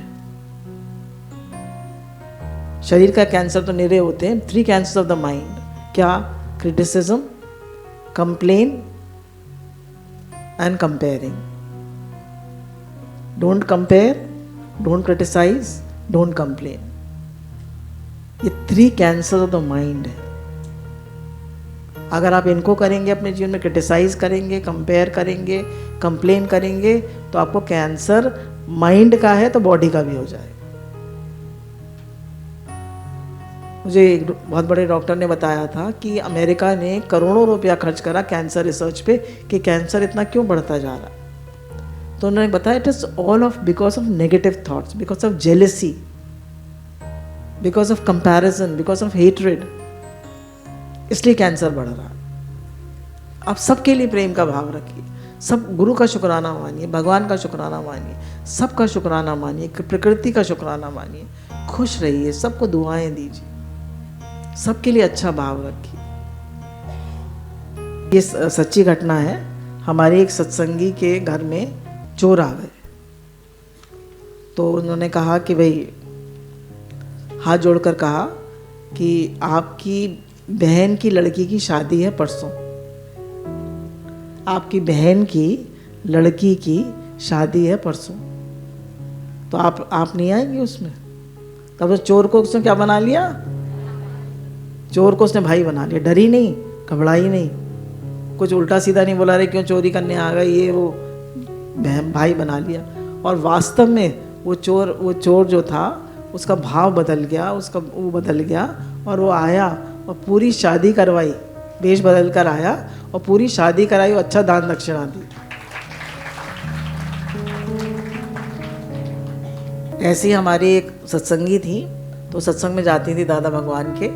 शरीर का कैंसर तो निरे होते हैं, 3 कैंसर्स ऑफ द माइंड। क्या? Criticism, complain and comparing. Don't compare, don't criticise, don't complain. ये 3 कैंसर ऑफ द माइंड है। अगर आप इनको करेंगे अपने जीवन में, क्रिटिसाइज करेंगे, कंपेयर करेंगे, कंप्लेन करेंगे, तो आपको कैंसर माइंड का है तो बॉडी का भी हो जाएगा। मुझे एक बहुत बड़े डॉक्टर ने बताया था कि अमेरिका ने करोड़ों रुपया खर्च करा कैंसर रिसर्च पे कि कैंसर इतना क्यों बढ़ता जा रहा है। तो उन्होंने बताया it is all of because of negative thoughts, because of jealousy, because of comparison, because of hatred, इसलिए कैंसर बढ़ रहा है। आप सबके लिए प्रेम का भाव रखिए, सब गुरु का शुक्राना मानिए, भगवान का शुक्राना मानिए, सबका शुक्राना मानिए, प्रकृति का शुक्राना मानिए, खुश रहिए, सबको दुआएं दीजिए, सबके लिए अच्छा भाव रखिए। ये सच्ची घटना है। हमारे एक सत्संगी के घर में चोर आ गए, तो उन्होंने कहा कि भाई, हाथ जोड़कर कहा कि आपकी बहन की लड़की की शादी है परसों, आपकी बहन की लड़की की शादी है परसों, तो आप नहीं आएंगे उसमें? तब तो चोर को उसने क्या बना लिया? चोर को उसने भाई बना लिया। डरी नहीं, घबराई नहीं, कुछ उल्टा सीधा नहीं बोला, रे क्यों चोरी करने आ गई, ये वो, बहन भाई बना लिया। और वास्तव में वो चोर जो था उसका भाव बदल गया, उसका वो बदल गया, और वो आया और पूरी शादी करवाई, वेश बदल कर आया और पूरी शादी कराई और अच्छा दान दक्षिणा दी। ऐसी हमारी एक सत्संगी थी, तो सत्संग में जाती थी दादा भगवान के,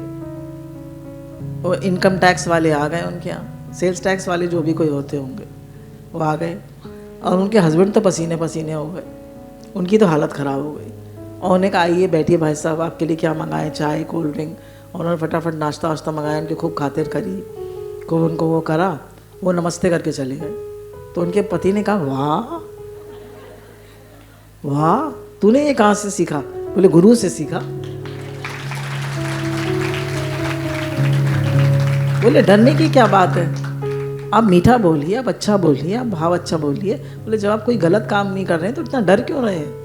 वो इनकम टैक्स वाले आ गए उनके यहाँ, सेल्स टैक्स वाले जो भी कोई होते होंगे वो आ गए, और उनके हस्बैंड तो पसीने पसीने हो गए, उनकी तो हालत ख़राब हो गई। और उन्होंने कहा आइए बैठिए भाई साहब, आपके लिए क्या मंगाएं, चाय कोल्ड ड्रिंक। और उन्होंने फटाफट नाश्ता वाश्ता मंगाया, उनकी खूब खातिर करी, खूब उनको वो करा, वो नमस्ते करके चले गए। तो उनके पति ने कहा वाह वाह, तूने ये कहाँ से सीखा? बोले गुरु से सीखा। बोले डरने की क्या बात है, आप मीठा बोलिए, आप अच्छा बोलिए, आप भाव अच्छा बोलिए। बोले जब आप कोई गलत काम नहीं कर रहे हैं तो इतना डर क्यों रहे हैं?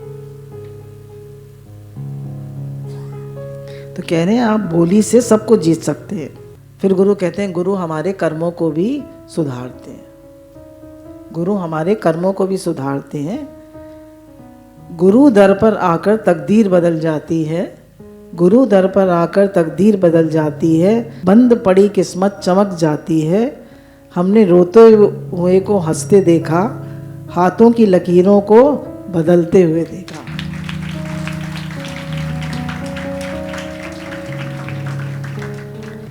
तो कह रहे हैं आप बोली से सबको जीत सकते हैं। फिर गुरु कहते हैं गुरु हमारे कर्मों को भी सुधारते हैं, गुरु हमारे कर्मों को भी सुधारते हैं। गुरु दर पर आकर तकदीर बदल जाती है, गुरु दर पर आकर तकदीर बदल जाती है, बंद पड़ी किस्मत चमक जाती है। हमने रोते हुए को हंसते देखा, हाथों की लकीरों को बदलते हुए देखा।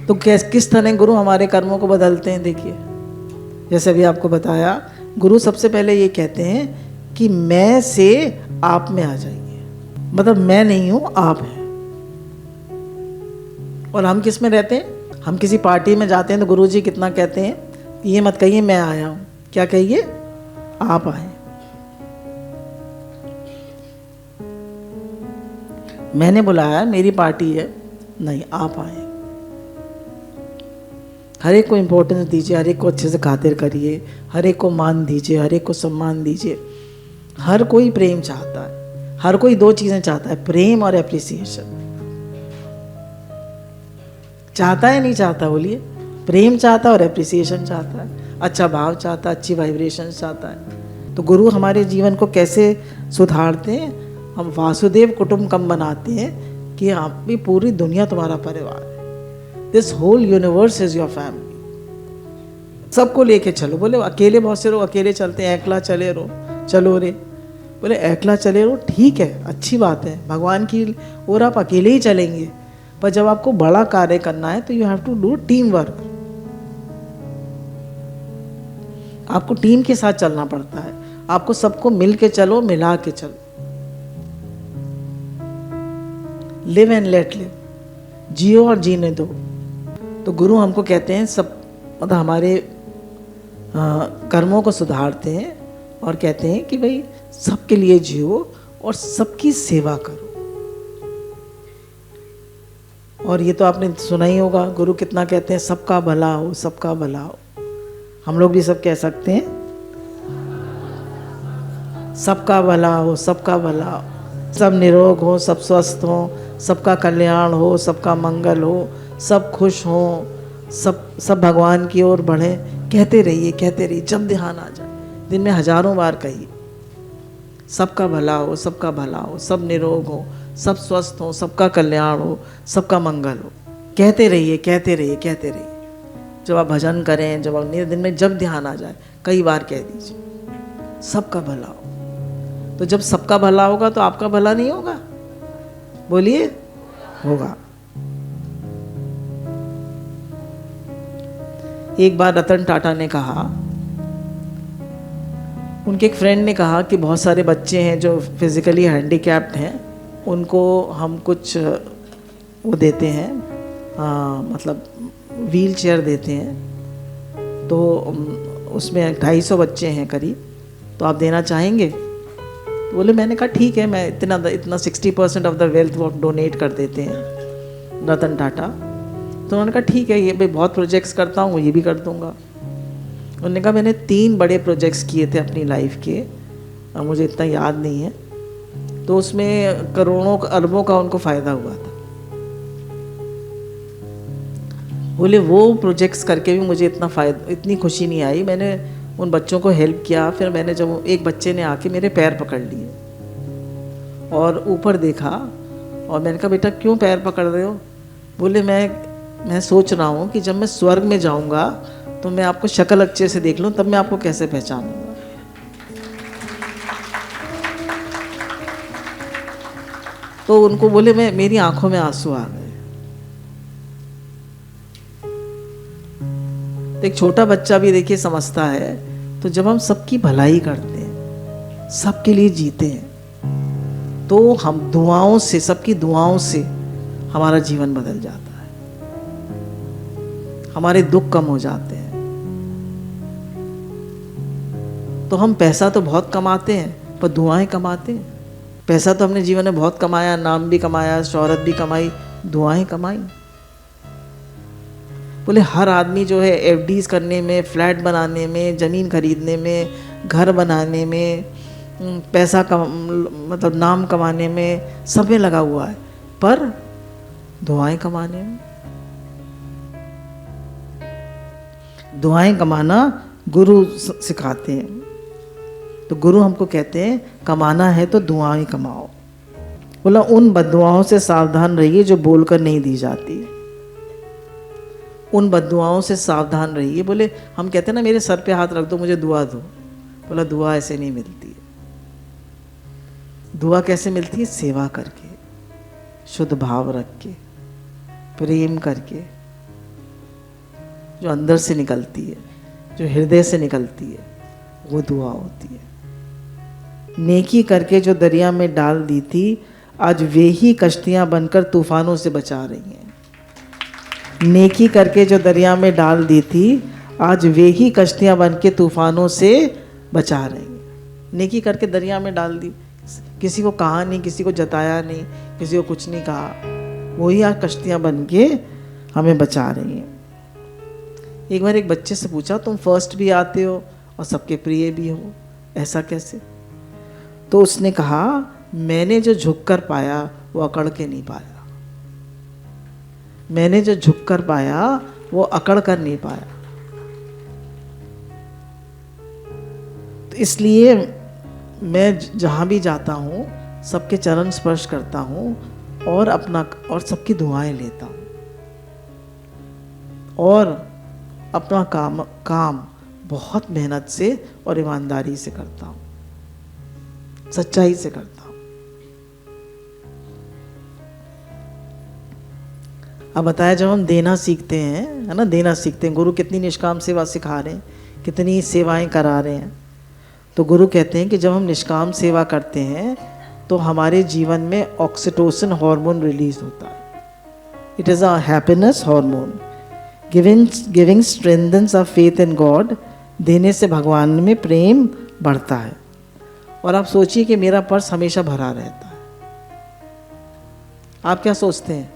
तो किस तरह गुरु हमारे कर्मों को बदलते हैं? देखिए, जैसे अभी आपको बताया, गुरु सबसे पहले ये कहते हैं कि मैं से आप में आ जाइए, मतलब मैं नहीं हूं, आप हैं। और हम किस में रहते हैं? हम किसी पार्टी में जाते हैं तो गुरुजी कितना कहते हैं, ये मत कहिए मैं आया हूं, क्या कहिए, आप आए। मैंने बुलाया, मेरी पार्टी है, नहीं आप आए। हर एक को इम्पोर्टेंस दीजिए, हर एक को अच्छे से खातिर करिए, हर एक को मान दीजिए, हर एक को सम्मान दीजिए। हर कोई प्रेम चाहता है, हर कोई दो चीज़ें चाहता है, प्रेम और एप्रिसिएशन। चाहता है नहीं चाहता? बोलिए। प्रेम चाहता है और एप्रिसिएशन चाहता है, अच्छा भाव चाहता है, अच्छी वाइब्रेशन चाहता है। तो गुरु हमारे जीवन को कैसे सुधारते हैं? हम वासुदेव कुटुंबकम बनाते हैं कि आप भी, पूरी दुनिया तुम्हारा परिवार है, this whole universe is your family. सबको लेके चलो। बोले अकेले बहुत से लोग अकेले चलते हैं, एकला चले रो, चलो रे। बोले एकला चले रो ठीक है, अच्छी बात है, भगवान की ओर आप अकेले ही चलेंगे, पर जब आपको बड़ा कार्य करना है तो you have to do team work. आपको टीम के साथ चलना पड़ता है, आपको सबको मिल के चलो, मिला के चलो। लिव एंड लेट लिव, जियो और जीने दो। तो गुरु हमको कहते हैं सब, मतलब हमारे कर्मों को सुधारते हैं और कहते हैं कि भाई सबके लिए जियो और सबकी सेवा करो। और ये तो आपने सुना ही होगा, गुरु कितना कहते हैं, सबका भला हो, सबका भला हो। हम लोग भी सब कह सकते हैं, सबका भला हो, सबका भला हो, सब निरोग हो, सब स्वस्थ हो, सबका कल्याण हो, सबका मंगल हो, सब खुश हो, सब भगवान की ओर बढ़े। कहते रहिए, जब ध्यान आ जाए, दिन में हजारों बार कहिए, सबका भला हो, सबका भला हो, सब निरोग हो, सब स्वस्थ हो, सबका कल्याण हो, सबका मंगल हो। कहते रहिए। जब आप भजन करें, जब आप दिन में जब ध्यान आ जाए, कई बार कह दीजिए सबका भला हो। तो जब सबका भला होगा तो आपका भला नहीं होगा? बोलिए, होगा। एक बार रतन टाटा ने कहा, उनके एक फ्रेंड ने कहा कि बहुत सारे बच्चे हैं जो फिजिकली हैंडीकैप्ड हैं, उनको हम कुछ वो देते हैं, मतलब व्हील चेयर देते हैं। तो उसमें 250 बच्चे हैं करीब, तो आप देना चाहेंगे? तो बोले, मैंने कहा ठीक है, मैं इतना 60% ऑफ द वेल्थ वो डोनेट कर देते हैं रतन टाटा। तो उन्होंने कहा ठीक है, ये भाई बहुत प्रोजेक्ट्स करता हूँ, ये भी कर दूँगा। उन्होंने कहा मैंने 3 बड़े प्रोजेक्ट्स किए थे अपनी लाइफ के, मुझे इतना याद नहीं है, तो उसमें करोड़ों अरबों का उनको फ़ायदा हुआ था। बोले वो प्रोजेक्ट्स करके भी मुझे इतनी खुशी नहीं आई। मैंने उन बच्चों को हेल्प किया, फिर मैंने जब एक बच्चे ने आके मेरे पैर पकड़ लिए और ऊपर देखा, और मैंने कहा बेटा क्यों पैर पकड़ रहे हो? बोले मैं सोच रहा हूँ कि जब मैं स्वर्ग में जाऊँगा तो मैं आपको शक्ल अच्छे से देख लूँ, तब मैं आपको कैसे पहचानूँगा। तो उनको बोले, मेरी आंखों में आंसू आ गए। तो एक छोटा बच्चा भी देखिए समझता है। तो जब हम सबकी भलाई करते हैं, सबके लिए जीते हैं, तो हम दुआओं से, सबकी दुआओं से हमारा जीवन बदल जाता है, हमारे दुख कम हो जाते हैं। तो हम पैसा तो बहुत कमाते हैं पर दुआएं कमाते हैं। पैसा तो हमने जीवन में बहुत कमाया, नाम भी कमाया, शोहरत भी कमाई, दुआएं कमाई। बोले हर आदमी जो है एफडीज करने में, फ्लैट बनाने में, ज़मीन खरीदने में, घर बनाने में, पैसा मतलब नाम कमाने में, सब में लगा हुआ है, पर दुआएं कमाने में, दुआएं कमाना गुरु सिखाते हैं। तो गुरु हमको कहते हैं कमाना है तो दुआएं कमाओ। बोला उन बद्दुआओं से सावधान रहिए जो बोलकर नहीं दी जाती। उन बद्दुआओं से सावधान रहिए। बोले हम कहते हैं ना मेरे सर पे हाथ रख दो मुझे दुआ दो। बोला दुआ ऐसे नहीं मिलती है। दुआ कैसे मिलती है? सेवा करके, शुद्ध भाव रख के, प्रेम करके, जो अंदर से निकलती है, जो हृदय से निकलती है, वो दुआ होती है। नेकी करके जो दरिया में डाल दी थी, आज वे ही कश्तियां बनकर तूफानों से बचा रही हैं। नेकी करके जो दरिया में डाल दी थी, आज वे ही कश्तियां बन के तूफानों से बचा रही हैं। नेकी करके दरिया में डाल दी, किसी को कहा नहीं, किसी को जताया नहीं, किसी को कुछ नहीं कहा, वही आज कश्तियां बन के हमें बचा रही हैं। एक बार एक बच्चे से पूछा तुम फर्स्ट भी आते हो और सबके प्रिय भी हो, ऐसा कैसे? तो उसने कहा मैंने जो झुक कर पाया वो अकड़ के नहीं पाया। मैंने जो झुक कर पाया वो अकड़ कर नहीं पाया। तो इसलिए मैं जहाँ भी जाता हूँ सबके चरण स्पर्श करता हूँ और सबकी दुआएं लेता हूँ और अपना काम बहुत मेहनत से और ईमानदारी से करता हूँ, सच्चाई से करता हूँ। अब बताया जब हम देना सीखते हैं, है ना, देना सीखते हैं, गुरु कितनी निष्काम सेवा सिखा रहे हैं, कितनी सेवाएं करा रहे हैं। तो गुरु कहते हैं कि जब हम निष्काम सेवा करते हैं तो हमारे जीवन में ऑक्सीटोसिन हार्मोन रिलीज होता है। It is a happiness hormone. Giving strengthens our faith in God. देने से भगवान में प्रेम बढ़ता है। और आप सोचिए कि मेरा पर्स हमेशा भरा रहता है। आप क्या सोचते हैं?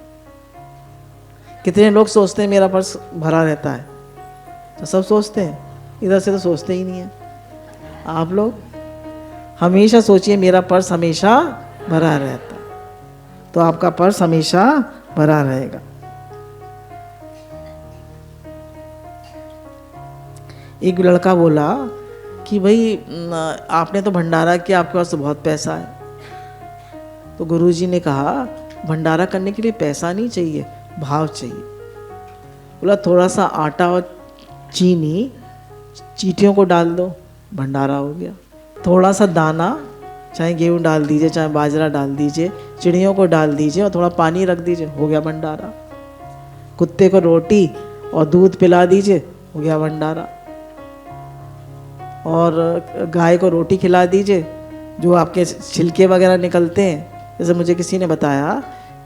कितने लोग सोचते हैं मेरा पर्स भरा रहता है? तो सब सोचते हैं, इधर से तो सोचते ही नहीं है। आप लोग हमेशा सोचिए मेरा पर्स हमेशा भरा रहता है, तो आपका पर्स हमेशा भरा रहेगा। एक लड़का बोला कि भाई आपने तो भंडारा किया, आपके पास तो बहुत पैसा है। तो गुरुजी ने कहा भंडारा करने के लिए पैसा नहीं चाहिए, भाव चाहिए। बोला थोड़ा सा आटा और चीनी चींटियों को डाल दो, भंडारा हो गया। थोड़ा सा दाना, चाहे गेहूँ डाल दीजिए, चाहे बाजरा डाल दीजिए, चिड़ियों को डाल दीजिए और थोड़ा पानी रख दीजिए, हो गया भंडारा। कुत्ते को रोटी और दूध पिला दीजिए, हो गया भंडारा। और गाय को रोटी खिला दीजिए, जो आपके छिलके वगैरह निकलते हैं। जैसे मुझे किसी ने बताया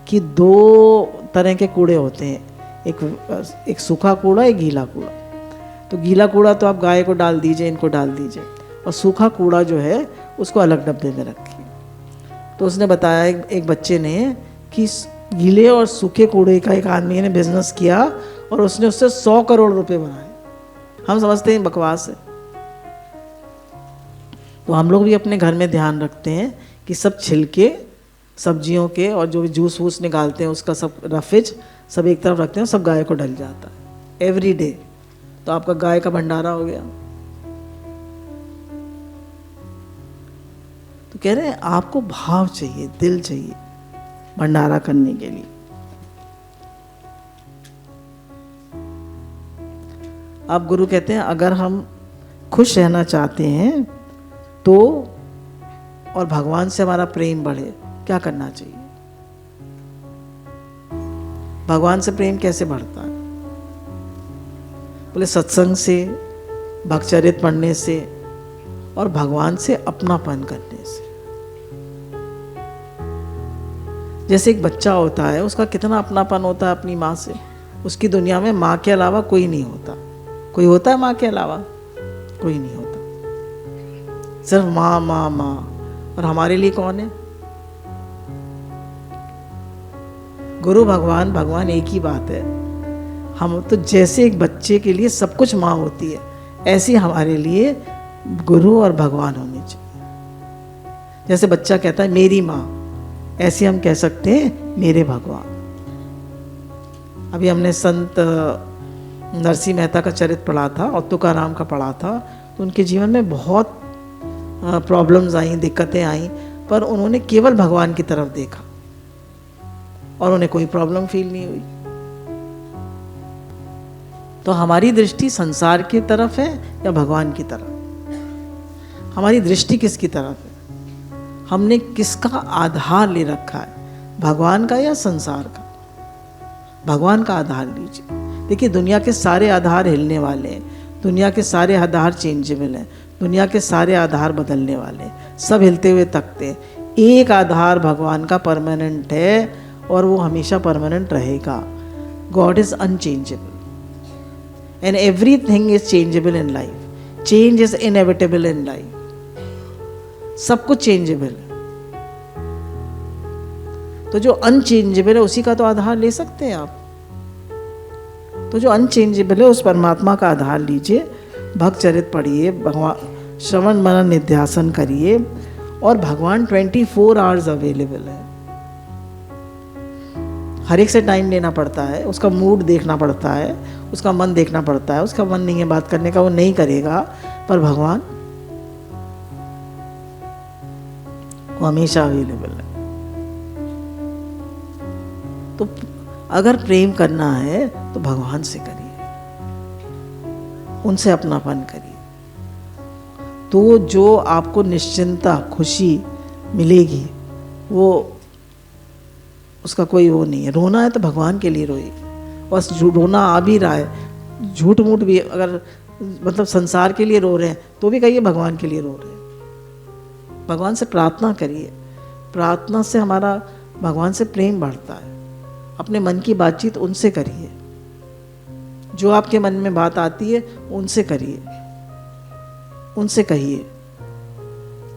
कि 2 तरह के कूड़े होते हैं, एक सूखा कूड़ा, एक गीला कूड़ा। तो गीला कूड़ा तो आप गाय को डाल दीजिए, इनको डाल दीजिए, और सूखा कूड़ा जो है उसको अलग डब्बे में रखिए। तो उसने बताया एक बच्चे ने कि गीले और सूखे कूड़े का एक आदमी ने बिजनेस किया और उसने उससे 100 करोड़ रुपए बनाए। हम समझते हैं बकवास है। तो हम लोग भी अपने घर में ध्यान रखते हैं कि सब छिलके सब्जियों के और जो भी जूस वूस निकालते हैं उसका सब रफेज सब एक तरफ रखते हैं, सब गाय को डल जाता है एवरी डे। तो आपका गाय का भंडारा हो गया। तो कह रहे हैं आपको भाव चाहिए, दिल चाहिए भंडारा करने के लिए। आप गुरु कहते हैं अगर हम खुश रहना चाहते हैं तो और भगवान से हमारा प्रेम बढ़े, क्या करना चाहिए? भगवान से प्रेम कैसे बढ़ता है? बोले सत्संग से, भक्तचरित पढ़ने से और भगवान से अपनापन करने से। जैसे एक बच्चा होता है, उसका कितना अपनापन होता है अपनी माँ से। उसकी दुनिया में माँ के अलावा कोई नहीं होता। कोई होता है माँ के अलावा? कोई नहीं होता, सिर्फ माँ माँ माँ। और हमारे लिए कौन है? गुरु भगवान। भगवान एक ही बात है। हम तो जैसे एक बच्चे के लिए सब कुछ माँ होती है, ऐसी हमारे लिए गुरु और भगवान होने चाहिए। जैसे बच्चा कहता है मेरी माँ, ऐसे हम कह सकते हैं मेरे भगवान। अभी हमने संत नरसिंह मेहता का चरित्र पढ़ा था और तुकाराम का पढ़ा था। तो उनके जीवन में बहुत प्रॉब्लम्स आई, दिक्कतें आई, पर उन्होंने केवल भगवान की तरफ देखा और उन्हें कोई प्रॉब्लम फील नहीं हुई। तो हमारी दृष्टि संसार की तरफ है या भगवान की तरफ? हमारी दृष्टि किसकी तरफ है? हमने किसका आधार ले रखा है, भगवान का या संसार का? भगवान का आधार लीजिए। देखिए, दुनिया के सारे आधार हिलने वाले हैं, दुनिया के सारे आधार चेंजेबल हैं, दुनिया के सारे आधार बदलने वाले हैं, सब हिलते हुए तकते हैं। एक आधार भगवान का परमानेंट है और वो हमेशा परमानेंट रहेगा। God is unchangeable and everything is changeable in life. Change is inevitable in life. सब कुछ चेंजेबल है। तो जो अनचेंजेबल है उसी का तो आधार ले सकते हैं आप। तो जो अनचेंजेबल है उस परमात्मा का आधार लीजिए, भक्त चरित पढ़िए, भगवान श्रवण मनन निध्यासन करिए, और भगवान 24 आवर्स अवेलेबल है। हर एक से टाइम लेना पड़ता है, उसका मूड देखना पड़ता है, उसका मन देखना पड़ता है। उसका मन नहीं है बात करने का, वो नहीं करेगा, पर भगवान वो हमेशा अवेलेबल है। तो अगर प्रेम करना है तो भगवान से करिए, उनसे अपनापन करिए। तो जो आपको निश्चिंता, खुशी मिलेगी, वो उसका कोई वो नहीं है। रोना है तो भगवान के लिए रोइए। बस रोना आ भी रहा है, झूठ मूठ भी, अगर मतलब संसार के लिए रो रहे हैं तो भी कहिए भगवान के लिए रो रहे हैं। भगवान से प्रार्थना करिए। प्रार्थना से हमारा भगवान से प्रेम बढ़ता है। अपने मन की बातचीत उनसे करिए। जो आपके मन में बात आती है उनसे करिए, उनसे कहिए।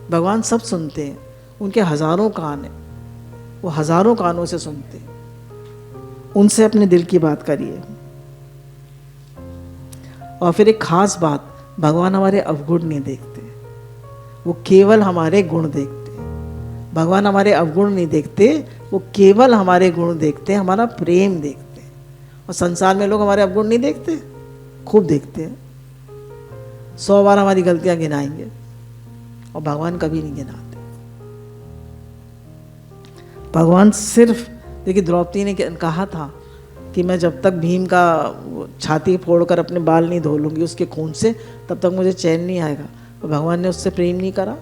भगवान सब सुनते हैं, उनके हजारों कान हैं, वो हजारों कानों से सुनते हैं। उनसे अपने दिल की बात करिए। और फिर एक खास बात, भगवान हमारे अवगुण नहीं देखते, वो केवल हमारे गुण देखते हैं। भगवान हमारे अवगुण नहीं देखते, वो केवल हमारे गुण देखते हैं, हमारा प्रेम देखते हैं। और संसार में लोग हमारे अवगुण नहीं देखते, खूब देखते हैं। 100 बार हमारी गलतियां गिनाएंगे और भगवान कभी नहीं गिनाते। भगवान सिर्फ, देखिए द्रौपदी ने कहा था कि मैं जब तक भीम का छाती फोड़कर अपने बाल नहीं धो लूंगी उसके खून से, तब तक मुझे चैन नहीं आएगा। और भगवान ने उससे प्रेम नहीं करा,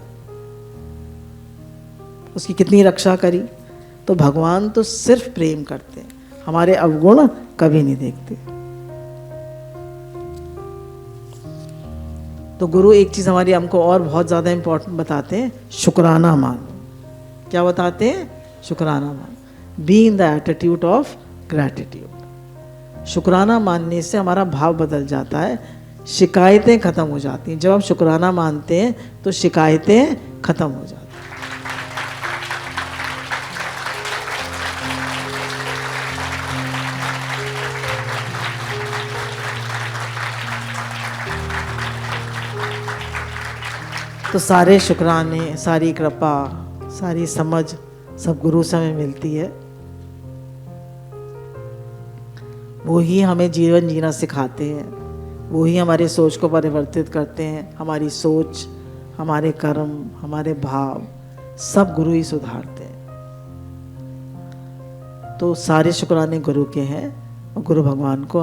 उसकी कितनी रक्षा करी। तो भगवान तो सिर्फ प्रेम करते हैं, हमारे अवगुण कभी नहीं देखते। तो गुरु एक चीज हमारी हमको और बहुत ज्यादा इंपॉर्टेंट बताते हैं, शुक्राना मानो। क्या बताते हैं? शुक्राना मानो। Be in the attitude of gratitude. शुक्राना मानने से हमारा भाव बदल जाता है, शिकायतें खत्म हो जाती हैं। जब आप शुक्राना मानते हैं तो शिकायतें खत्म हो जाती हैं। तो सारे शुक्राने, सारी कृपा, सारी समझ सब गुरु से हमें मिलती है। वो ही हमें जीवन जीना सिखाते हैं, वो ही हमारी सोच को परिवर्तित करते हैं। हमारी सोच, हमारे कर्म, हमारे भाव सब गुरु ही सुधारते हैं। तो सारे शुक्राने गुरु के हैं और गुरु भगवान को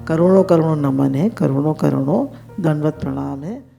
करोड़ों करोड़ों नमन है, करोड़ों करोड़ों दंडवत प्रणाम है।